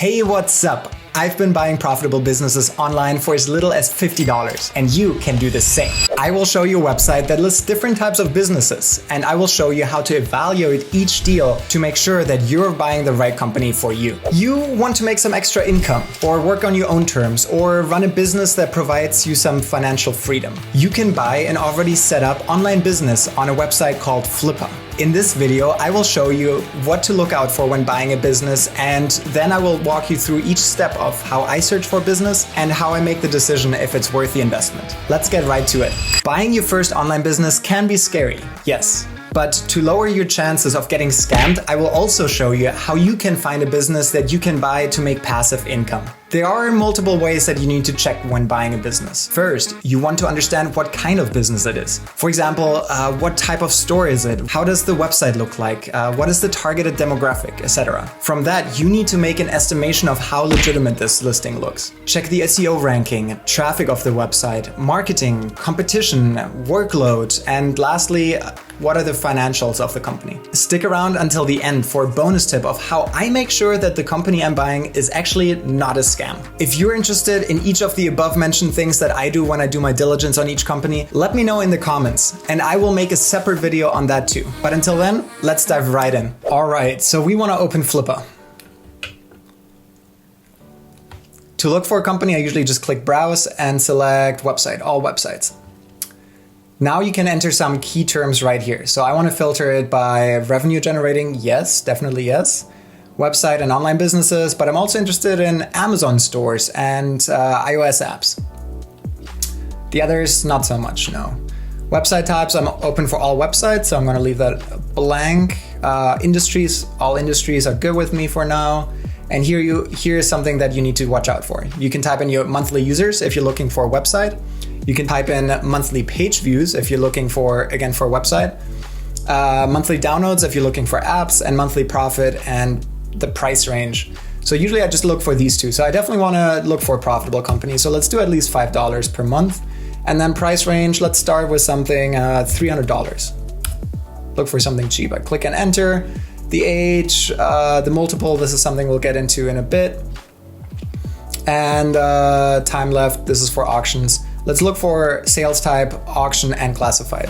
Hey, what's up? I've been buying profitable businesses online for as little as $50, and you can do the same. I will show you a website that lists different types of businesses, and I will show you how to evaluate each deal to make sure that you're buying the right company for you. You want to make some extra income, or work on your own terms, or run a business that provides you some financial freedom. You can buy an already set up online business on a website called Flippa. In this video, I will show you what to look out for when buying a business, and then I will walk you through each step of how I search for business and how I make the decision if it's worth the investment. Let's get right to it. Buying your first online business can be scary, yes. But to lower your chances of getting scammed, I will also show you how you can find a business that you can buy to make passive income. There are multiple ways that you need to check when buying a business. First, you want to understand what kind of business it is. For example, what type of store is it? How does the website look like? What is the targeted demographic, etc. From that, you need to make an estimation of how legitimate this listing looks. Check the SEO ranking, traffic of the website, marketing, competition, workload, and lastly, what are the financials of the company? Stick around until the end for a bonus tip of how I make sure that the company I'm buying is actually not a scam. If you're interested in each of the above mentioned things that I do when I do my diligence on each company, let me know in the comments and I will make a separate video on that too. But until then, let's dive right in. All right, so we want to open Flippa. To look for a company, I usually just click browse and select website, all websites. Now you can enter some key terms right here. So I want to filter it by revenue generating. Yes, definitely yes. Website and online businesses, but I'm also interested in Amazon stores and iOS apps. The others, not so much, no. Website types, I'm open for all websites, so I'm going to leave that blank. Industries, all industries are good with me for now. And here is something that you need to watch out for. You can type in your monthly users if you're looking for a website. You can type in monthly page views if you're looking for, again, for a website. Monthly downloads if you're looking for apps, and monthly profit and the price range. So usually I just look for these two. So I definitely want to look for a profitable company. So let's do at least $5 per month. And then price range, let's start with something $300. Look for something cheap. I click and enter. The age, the multiple, this is something we'll get into in a bit. And time left, this is for auctions. Let's look for sales type, auction, and classified.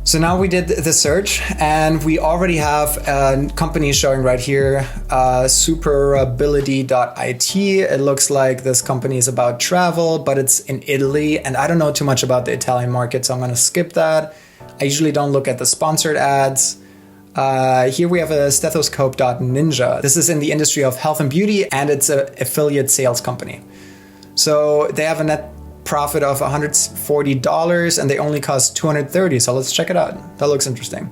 So now we did the search and we already have a company showing right here, superability.it. It looks like this company is about travel, but it's in Italy. And I don't know too much about the Italian market, so I'm gonna skip that. I usually don't look at the sponsored ads. Here we have a stethoscope.ninja. This is in the industry of health and beauty, and it's an affiliate sales company. So they have a net profit of $140 and they only cost $230. So let's check it out. That looks interesting.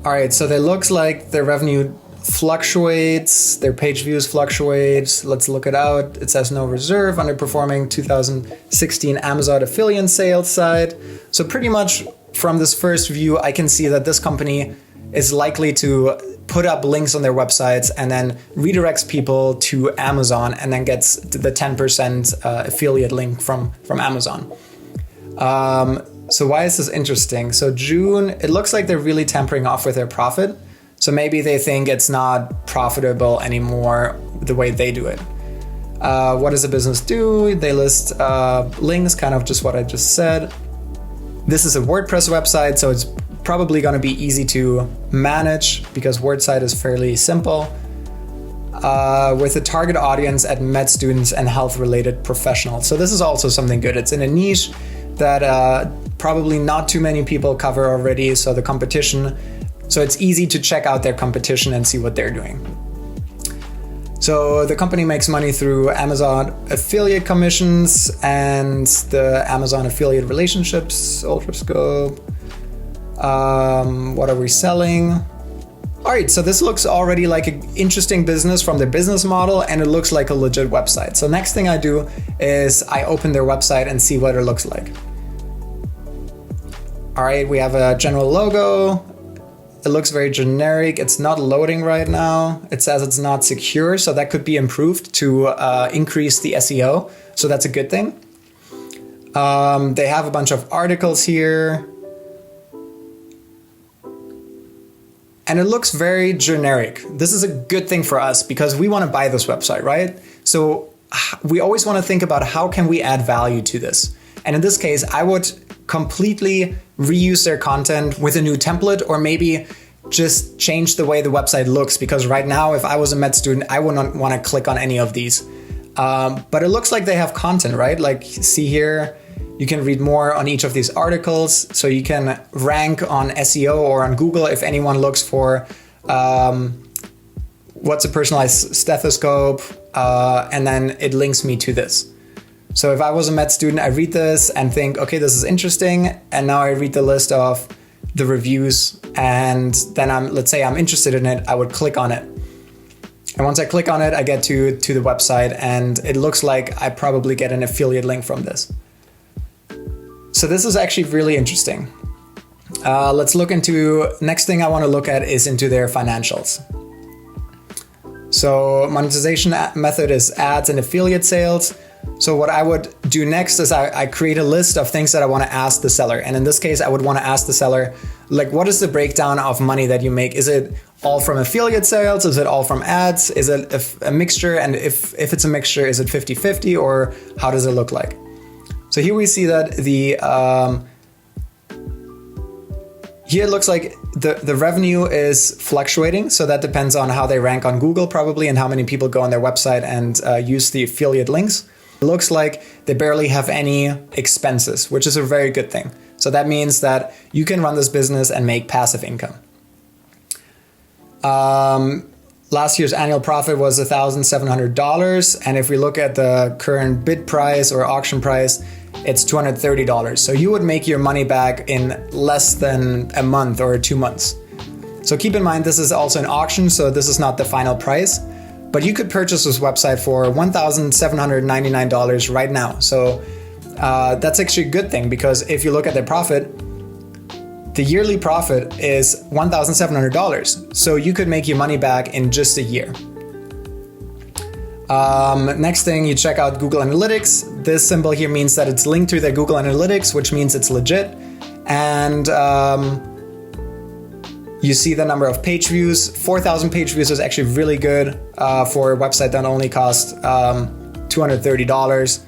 All right, so it looks like their revenue fluctuates, their page views fluctuate. Let's look it out. It says no reserve, underperforming 2016 Amazon affiliate sales side. So pretty much from this first view, I can see that this company is likely to put up links on their websites and then redirects people to Amazon and then gets the 10% affiliate link from Amazon. So why is this interesting? So June, it looks like they're really tapering off with their profit. So maybe they think it's not profitable anymore the way they do it. What does the business do? They list links, kind of just what I just said. This is a WordPress website, so it's probably going to be easy to manage because WordSite is fairly simple. With a target audience at med students and health-related professionals. So this is also something good. It's in a niche that probably not too many people cover already. So the competition, so it's easy to check out their competition and see what they're doing. So the company makes money through Amazon affiliate commissions and the Amazon affiliate relationships, Ultrascope. What are we selling? All right, so this looks already like an interesting business from their business model, and it looks like a legit website. So next thing I do is I open their website and see what it looks like. All right, we have a general logo. It looks very generic. It's not loading right now. It says it's not secure, so that could be improved to increase the SEO. So that's a good thing. They have a bunch of articles here. And it looks very generic. This is a good thing for us because we want to buy this website, right? So we always want to think about how can we add value to this. And in this case, I would completely reuse their content with a new template, or maybe just change the way the website looks, because right now, if I was a med student, I would not want to click on any of these. But it looks like they have content, right? Like, see here, you can read more on each of these articles. So you can rank on SEO or on Google if anyone looks for what's a personalized stethoscope, and then it links me to this. So if I was a med student, I read this and think, okay, this is interesting. And now I read the list of the reviews, and then let's say I'm interested in it, I would click on it. And once I click on it, I get to the website, and it looks like I probably get an affiliate link from this. So this is actually really interesting. Let's look into, next thing I want to look at is into their financials. So monetization method is ads and affiliate sales. So what I would do next is I create a list of things that I want to ask the seller. And in this case, I would want to ask the seller, like, what is the breakdown of money that you make? Is it all from affiliate sales? Is it all from ads? Is it a mixture? And if it's a mixture, is it 50-50, or how does it look like? So here we see that here it looks like the revenue is fluctuating. So that depends on how they rank on Google probably, and how many people go on their website and use the affiliate links. It looks like they barely have any expenses, which is a very good thing. So that means that you can run this business and make passive income. Last year's annual profit was $1,700. And if we look at the current bid price or auction price, it's $230. So you would make your money back in less than a month or 2 months. So keep in mind, this is also an auction, so this is not the final price. But you could purchase this website for $1,799 right now. So that's actually a good thing, because if you look at their profit, the yearly profit is $1,700. So you could make your money back in just a year. Next thing, you check out Google Analytics. This symbol here means that it's linked to their Google Analytics, which means it's legit. And you see the number of page views. 4,000 page views is actually really good for a website that only costs $230,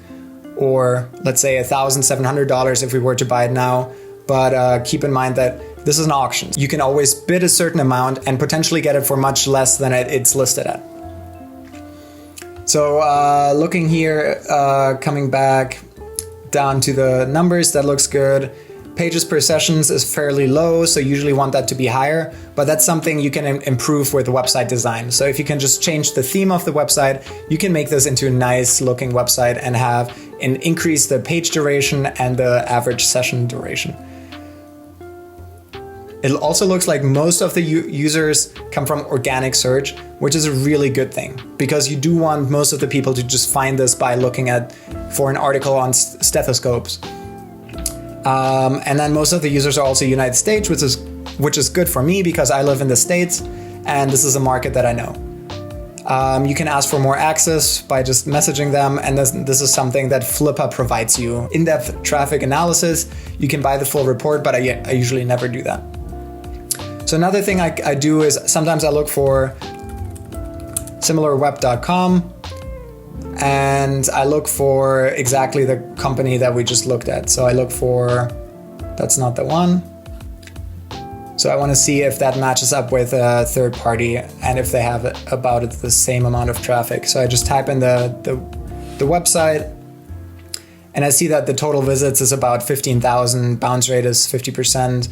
or let's say $1,700 if we were to buy it now. But keep in mind that this is an auction. You can always bid a certain amount and potentially get it for much less than it's listed at. So looking here, coming back down to the numbers, that looks good. Pages per sessions is fairly low, so you usually want that to be higher, but that's something you can improve with the website design. So if you can just change the theme of the website, you can make this into a nice looking website and increase the page duration and the average session duration. It also looks like most of the users come from organic search, which is a really good thing, because you do want most of the people to just find this by looking for an article on stethoscopes. And then most of the users are also United States, which is good for me because I live in the States and this is a market that I know. You can ask for more access by just messaging them, and this is something that Flippa provides you. In-depth traffic analysis, you can buy the full report, but I usually never do that. So another thing I do is sometimes I look for similarweb.com, and I look for exactly the company that we just looked at. So I look for, that's not the one. So I want to see if that matches up with a third party and if they have about the same amount of traffic. So I just type in the website, and I see that the total visits is about 15,000, bounce rate is 50%.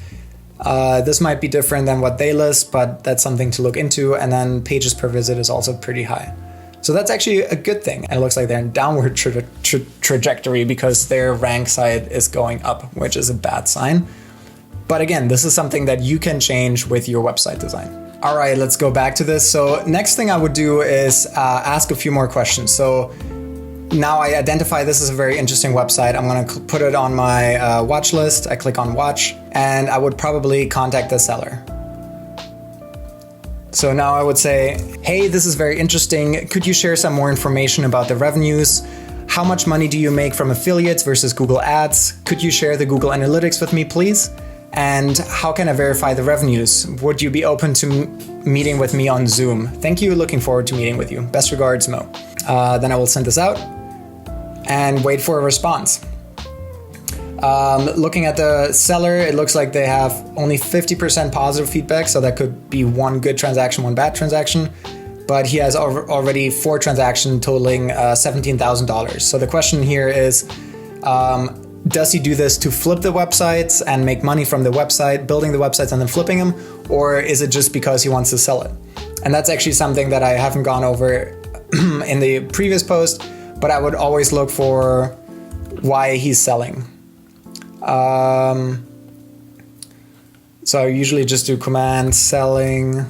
This might be different than what they list, but that's something to look into. And then pages per visit is also pretty high. So that's actually a good thing. And it looks like they're in downward trajectory because their rank site is going up, which is a bad sign. But again, this is something that you can change with your website design. All right, let's go back to this. So next thing I would do is ask a few more questions. So now I identify this as a very interesting website. I'm going to put it on my watch list. I click on watch, and I would probably contact the seller. So now I would say, hey, this is very interesting. Could you share some more information about the revenues? How much money do you make from affiliates versus Google Ads? Could you share the Google Analytics with me, please? And how can I verify the revenues? Would you be open to meeting with me on Zoom? Thank you, looking forward to meeting with you. Best regards, Mo. Then I will send this out and wait for a response. Looking at the seller, it looks like they have only 50% positive feedback, so that could be one good transaction, one bad transaction. But he has already 4 transactions totaling $17,000. So the question here is, does he do this to flip the websites and make money from the website, building the websites and then flipping them? Or is it just because he wants to sell it? And that's actually something that I haven't gone over in the previous post, but I would always look for why he's selling. So I usually just do command selling.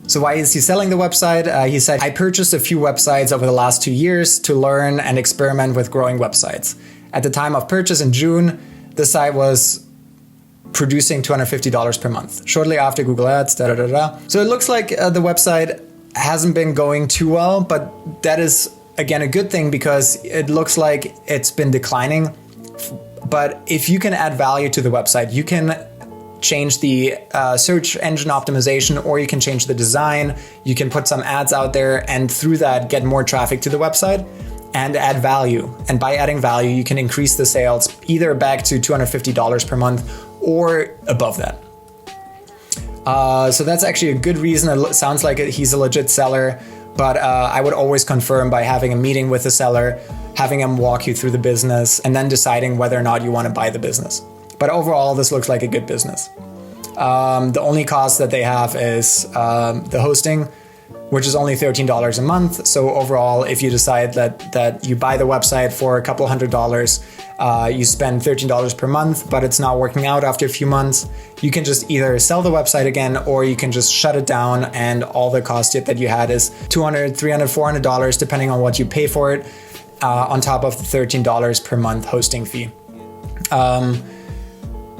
So why is he selling the website? He said, I purchased a few websites over the last 2 years to learn and experiment with growing websites. At the time of purchase in June, the site was producing $250 per month. Shortly after Google Ads, So it looks like the website hasn't been going too well, but that is, again, a good thing because it looks like it's been declining. But if you can add value to the website, you can change the search engine optimization, or you can change the design. You can put some ads out there and through that get more traffic to the website and add value. And by adding value, you can increase the sales either back to $250 per month or above that. So that's actually a good reason. It sounds like he's a legit seller, but I would always confirm by having a meeting with the seller, having him walk you through the business, and then deciding whether or not you want to buy the business. But overall, this looks like a good business. The only cost that they have is the hosting, which is only $13 a month. So overall, if you decide that you buy the website for a couple $100, you spend $13 per month, but it's not working out after a few months, you can just either sell the website again, or you can just shut it down and all the cost that you had is $200, $300, $400, depending on what you pay for it, on top of the $13 per month hosting fee.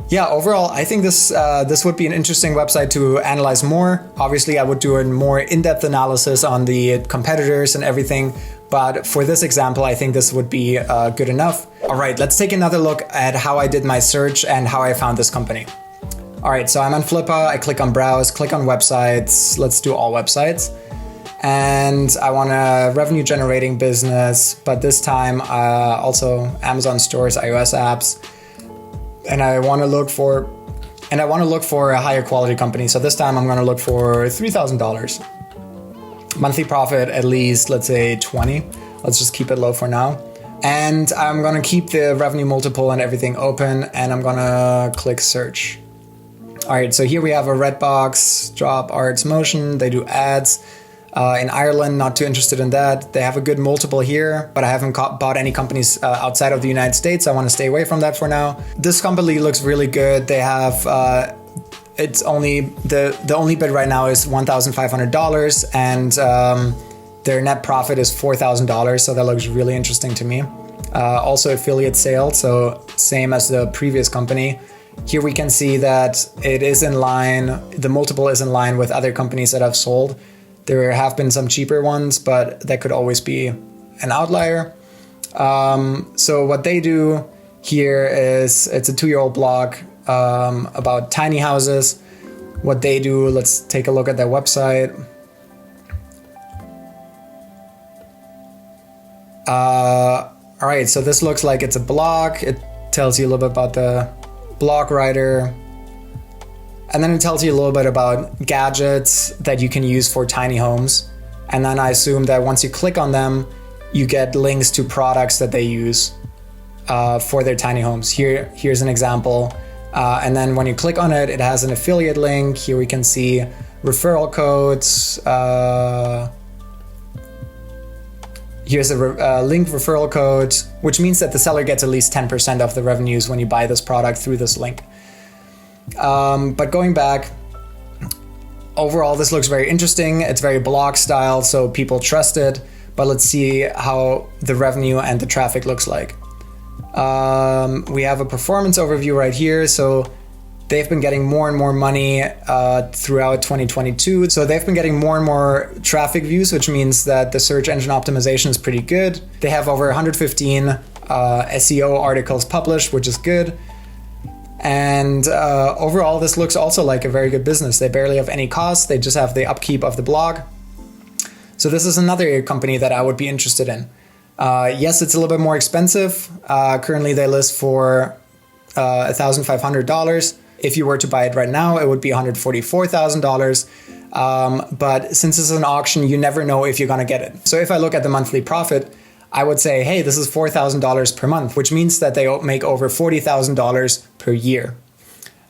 Yeah, overall, I think this would be an interesting website to analyze more. Obviously, I would do a more in-depth analysis on the competitors and everything. But for this example, I think this would be good enough. All right, let's take another look at how I did my search and how I found this company. All right, so I'm on Flippa. I click on browse, click on websites. Let's do all websites. And I want a revenue generating business, but this time also Amazon stores, iOS apps. And I want to look for a higher quality company. So this time I'm going to look for $3,000. Monthly profit, at least, let's say 20. Let's just keep it low for now. And I'm going to keep the revenue multiple and everything open, and I'm going to click search. All right, so here we have a Redbox, Drop, Arts, Motion. They do ads. In Ireland, not too interested in that. They have a good multiple here, but I haven't bought any companies outside of the United States. I want to stay away from that for now. This company looks really good. They have, it's only, the only bid right now is $1,500, and their net profit is $4,000. So that looks really interesting to me. Also affiliate sales, so same as the previous company. Here we can see that it is in line, the multiple is in line with other companies that I've sold. There have been some cheaper ones, but that could always be an outlier. So what they do here is, it's a 2-year-old blog about tiny houses. What they do, let's take a look at their website. All right, so this looks like it's a blog. It tells you a little bit about the blog writer. And then it tells you a little bit about gadgets that you can use for tiny homes. And then I assume that once you click on them, you get links to products that they use for their tiny homes. Here's an example. And then when you click on it, it has an affiliate link. Here we can see referral codes. Here's a link referral code, which means that the seller gets at least 10% of the revenues when you buy this product through this link. But going back, overall, this looks very interesting. It's very blog style, so people trust it. But let's see how the revenue and the traffic looks like. We have a performance overview right here. So they've been getting more and more money throughout 2022. So they've been getting more and more traffic views, which means that the search engine optimization is pretty good. They have over 115 SEO articles published, which is good. And overall, this looks also like a very good business. They barely have any costs. They just have the upkeep of the blog. So this is another company that I would be interested in. Yes, it's a little bit more expensive. Currently, they list for $1,500. If you were to buy it right now, it would be $144,000. But since it's an auction, you never know if you're going to get it. So if I look at the monthly profit, I would say, hey, this is $4,000 per month, which means that they make over $40,000 per year.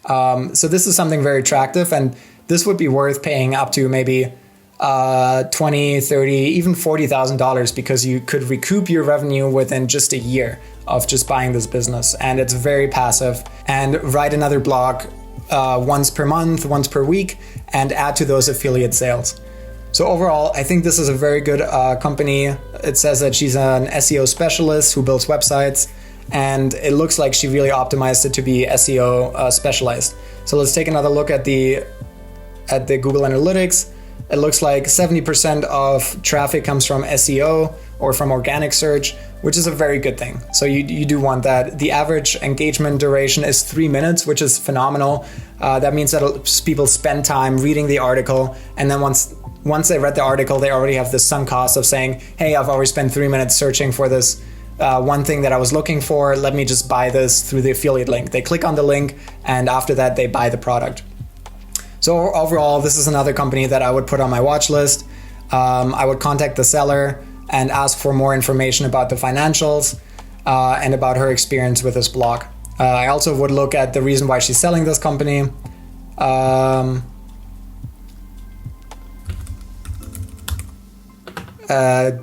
So this is something very attractive, and this would be worth paying up to maybe $20, $30, even $40,000, because you could recoup your revenue within just a year of just buying this business. And it's very passive. And write another blog once per month, once per week, and add to those affiliate sales. So overall, I think this is a very good company. It says that she's an SEO specialist who builds websites, and it looks like she really optimized it to be SEO specialized. So let's take another look at the Google Analytics. It looks like 70% of traffic comes from SEO or from organic search, which is a very good thing. So you do want that. The average engagement duration is 3 minutes, which is phenomenal. That means that people spend time reading the article, and then once they read the article, they already have the sunk cost of saying, hey, I've already spent 3 minutes searching for this one thing that I was looking for. Let me just buy this through the affiliate link. They click on the link, and after that, they buy the product. So overall, this is another company that I would put on my watch list. I would contact the seller and ask for more information about the financials and about her experience with this blog. I also would look at the reason why she's selling this company.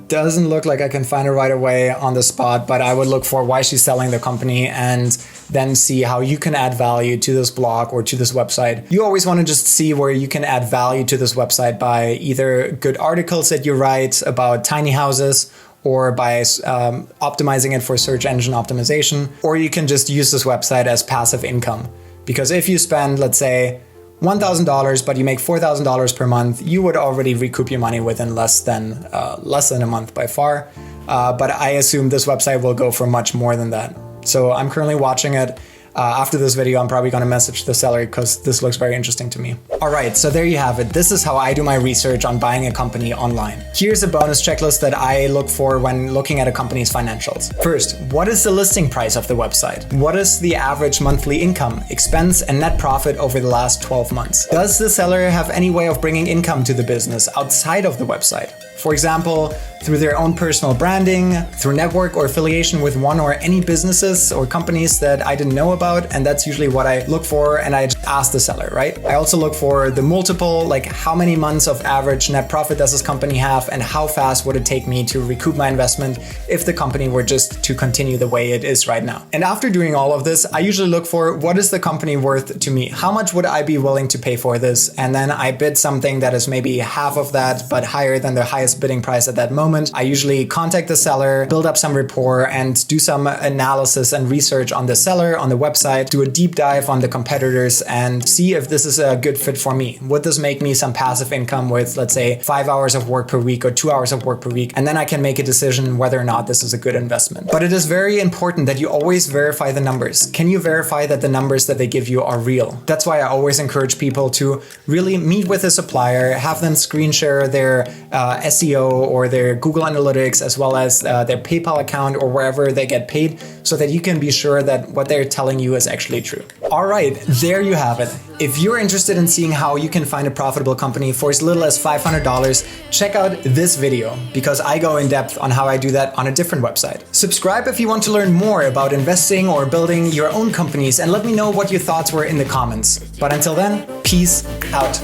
Doesn't look like I can find it right away on the spot, but I would look for why she's selling the company and then see how you can add value to this blog or to this website. You always want to just see where you can add value to this website by either good articles that you write about tiny houses, or by optimizing it for search engine optimization, or you can just use this website as passive income. Because if you spend, let's say, $1,000, but you make $4,000 per month, you would already recoup your money within less than a month by far. But I assume this website will go for much more than that. So I'm currently watching it. After this video, I'm probably going to message the seller because this looks very interesting to me. All right, so there you have it. This is how I do my research on buying a company online. Here's a bonus checklist that I look for when looking at a company's financials. First, what is the listing price of the website? What is the average monthly income, expense, and net profit over the last 12 months? Does the seller have any way of bringing income to the business outside of the website? For example, through their own personal branding, through network or affiliation with one or any businesses or companies that I didn't know about, and that's usually what I look for, and I just ask the seller, right? I also look for the multiple, like how many months of average net profit does this company have, and how fast would it take me to recoup my investment if the company were just to continue the way it is right now. And after doing all of this, I usually look for what is the company worth to me? How much would I be willing to pay for this? And then I bid something that is maybe half of that, but higher than the highest bidding price at that moment. I usually contact the seller, build up some rapport, and do some analysis and research on the seller, on the website, do a deep dive on the competitors, and see if this is a good fit for me. Would this make me some passive income with, let's say, 5 hours of work per week or 2 hours of work per week? And then I can make a decision whether or not this is a good investment. But it is very important that you always verify the numbers. Can you verify that the numbers that they give you are real? That's why I always encourage people to really meet with a supplier, have them screen share their SEO or their Google Analytics, as well as their PayPal account or wherever they get paid, so that you can be sure that what they're telling you is actually true. All right, there you have it. If you're interested in seeing how you can find a profitable company for as little as $500, check out this video, because I go in depth on how I do that on a different website. Subscribe if you want to learn more about investing or building your own companies, and let me know what your thoughts were in the comments. But until then, peace out.